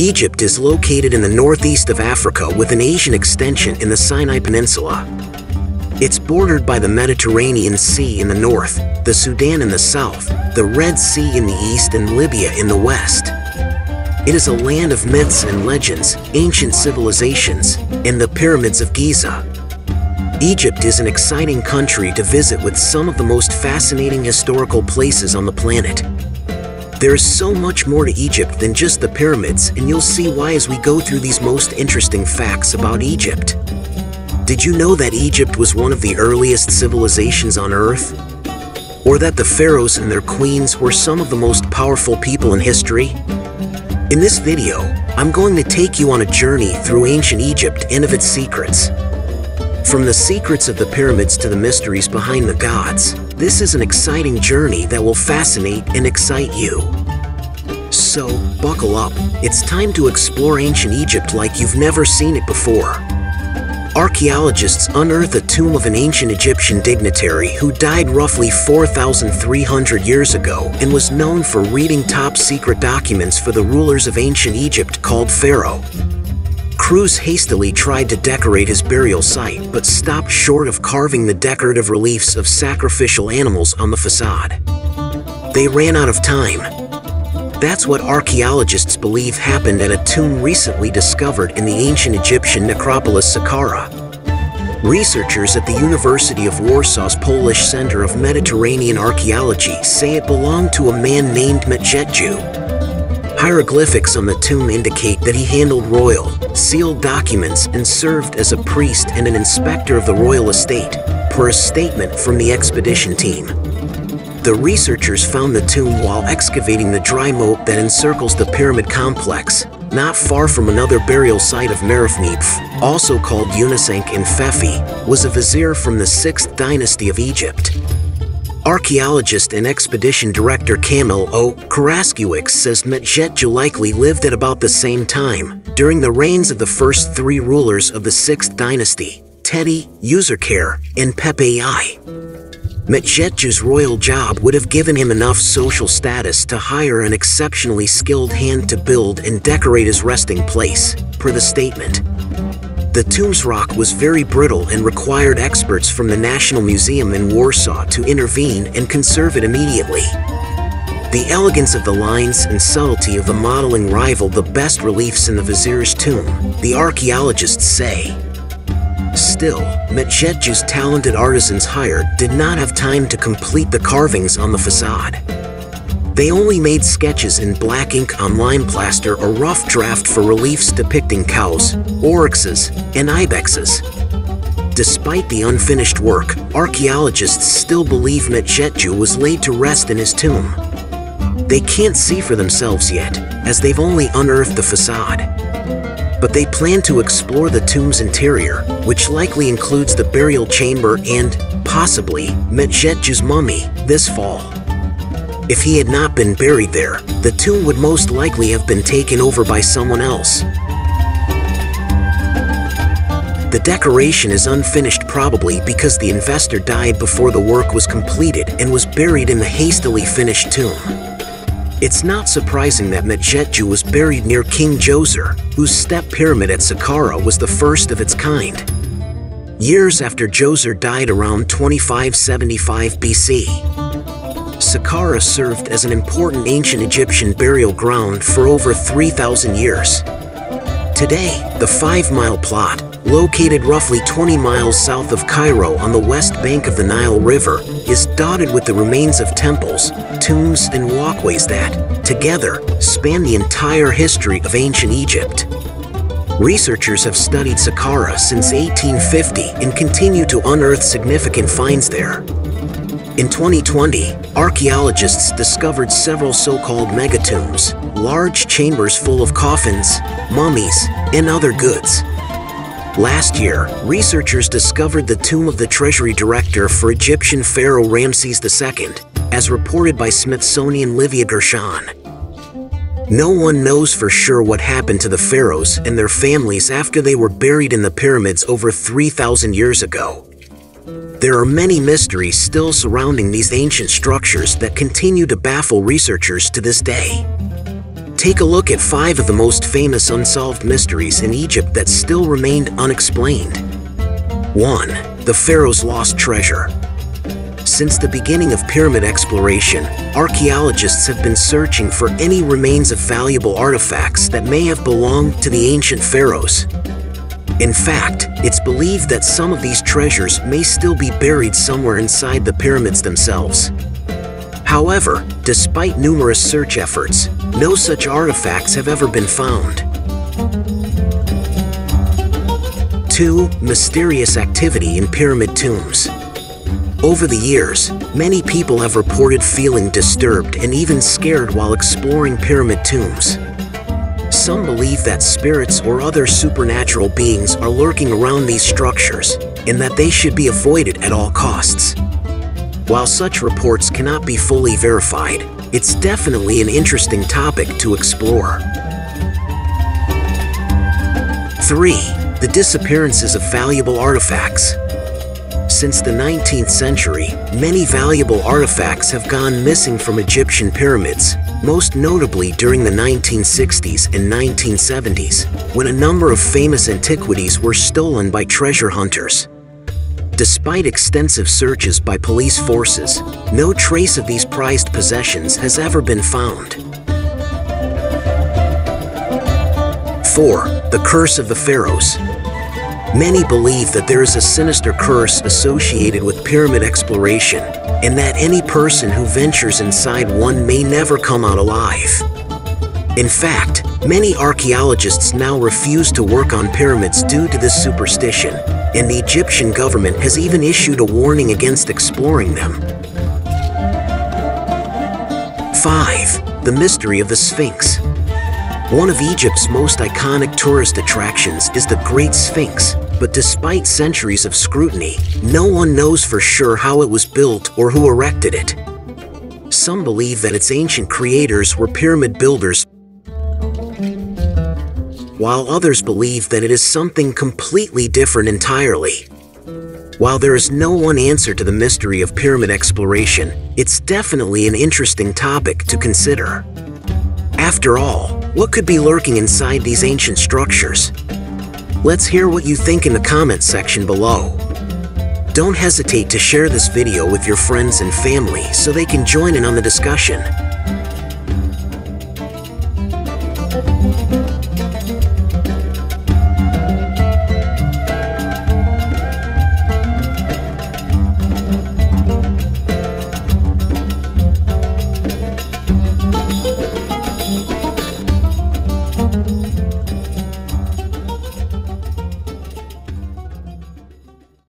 Egypt is located in the northeast of Africa with an Asian extension in the Sinai Peninsula. It's bordered by the Mediterranean Sea in the north, the Sudan in the south, the Red Sea in the east, and Libya in the west. It is a land of myths and legends, ancient civilizations, and the pyramids of Giza. Egypt is an exciting country to visit with some of the most fascinating historical places on the planet. There is so much more to Egypt than just the pyramids, and you'll see why as we go through these most interesting facts about Egypt. Did you know that Egypt was one of the earliest civilizations on Earth? Or that the pharaohs and their queens were some of the most powerful people in history? In this video, I'm going to take you on a journey through ancient Egypt and of its secrets. From the secrets of the pyramids to the mysteries behind the gods, this is an exciting journey that will fascinate and excite you. So, buckle up. It's time to explore ancient Egypt like you've never seen it before. Archaeologists unearthed a tomb of an ancient Egyptian dignitary who died roughly 4,300 years ago and was known for reading top-secret documents for the rulers of ancient Egypt called Pharaoh. Crews hastily tried to decorate his burial site, but stopped short of carving the decorative reliefs of sacrificial animals on the facade. They ran out of time. That's what archaeologists believe happened at a tomb recently discovered in the ancient Egyptian necropolis Saqqara. Researchers at the University of Warsaw's Polish Center of Mediterranean Archaeology say it belonged to a man named Mehtjetju. Hieroglyphics on the tomb indicate that he handled royal, sealed documents and served as a priest and an inspector of the royal estate, per a statement from the expedition team. The researchers found the tomb while excavating the dry moat that encircles the pyramid complex, not far from another burial site of Mehrefneph, also called Unisank in Fefi, was a vizier from the 6th dynasty of Egypt. Archaeologist and expedition director Kamil O. Karaskiewicz says Mehtjetju likely lived at about the same time, during the reigns of the first 3 rulers of the 6th dynasty, Teti, Userkare, and Pepi I. Mehtjetju's royal job would have given him enough social status to hire an exceptionally skilled hand to build and decorate his resting place, per the statement. The tomb's rock was very brittle and required experts from the National Museum in Warsaw to intervene and conserve it immediately. The elegance of the lines and subtlety of the modeling rivaled the best reliefs in the vizier's tomb, the archaeologists say. Still, Mehtjetju's talented artisans hired did not have time to complete the carvings on the facade. They only made sketches in black ink on lime plaster or rough draft for reliefs depicting cows, oryxes, and ibexes. Despite the unfinished work, archaeologists still believe Mehtjetju was laid to rest in his tomb. They can't see for themselves yet, as they've only unearthed the facade. But they plan to explore the tomb's interior, which likely includes the burial chamber and, possibly, Mehtjetju's mummy, this fall. If he had not been buried there, the tomb would most likely have been taken over by someone else. The decoration is unfinished probably because the investor died before the work was completed and was buried in the hastily finished tomb. It's not surprising that Mehtjetju was buried near King Djoser, whose step pyramid at Saqqara was the first of its kind. Years after Djoser died around 2575 BC. Saqqara served as an important ancient Egyptian burial ground for over 3,000 years. Today, the 5-mile plot, located roughly 20 miles south of Cairo on the west bank of the Nile River, is dotted with the remains of temples, tombs, and walkways that, together, span the entire history of ancient Egypt. Researchers have studied Saqqara since 1850 and continue to unearth significant finds there. In 2020, archaeologists discovered several so-called megatombs, large chambers full of coffins, mummies, and other goods. Last year, researchers discovered the tomb of the treasury director for Egyptian pharaoh Ramses II, as reported by Smithsonian Livia Gershon. No one knows for sure what happened to the pharaohs and their families after they were buried in the pyramids over 3,000 years ago. There are many mysteries still surrounding these ancient structures that continue to baffle researchers to this day. Take a look at 5 of the most famous unsolved mysteries in Egypt that still remained unexplained. 1. The Pharaoh's lost treasure. Since the beginning of pyramid exploration, archaeologists have been searching for any remains of valuable artifacts that may have belonged to the ancient pharaohs. In fact, it's believed that some of these treasures may still be buried somewhere inside the pyramids themselves. However, despite numerous search efforts, no such artifacts have ever been found. 2. Mysterious activity in pyramid tombs. Over the years, many people have reported feeling disturbed and even scared while exploring pyramid tombs. Some believe that spirits or other supernatural beings are lurking around these structures, and that they should be avoided at all costs. While such reports cannot be fully verified, it's definitely an interesting topic to explore. 3. The disappearances of valuable artifacts. Since the 19th century, many valuable artifacts have gone missing from Egyptian pyramids, most notably during the 1960s and 1970s, when a number of famous antiquities were stolen by treasure hunters. Despite extensive searches by police forces, no trace of these prized possessions has ever been found. 4. The Curse of the Pharaohs. Many believe that there is a sinister curse associated with pyramid exploration, and that any person who ventures inside one may never come out alive. In fact, many archaeologists now refuse to work on pyramids due to this superstition, and the Egyptian government has even issued a warning against exploring them. 5. The Mystery of the Sphinx. One of Egypt's most iconic tourist attractions is the Great Sphinx, but despite centuries of scrutiny, no one knows for sure how it was built or who erected it. Some believe that its ancient creators were pyramid builders, while others believe that it is something completely different entirely. While there is no one answer to the mystery of pyramid exploration, it's definitely an interesting topic to consider. After all, what could be lurking inside these ancient structures? Let's hear what you think in the comments section below. Don't hesitate to share this video with your friends and family so they can join in on the discussion.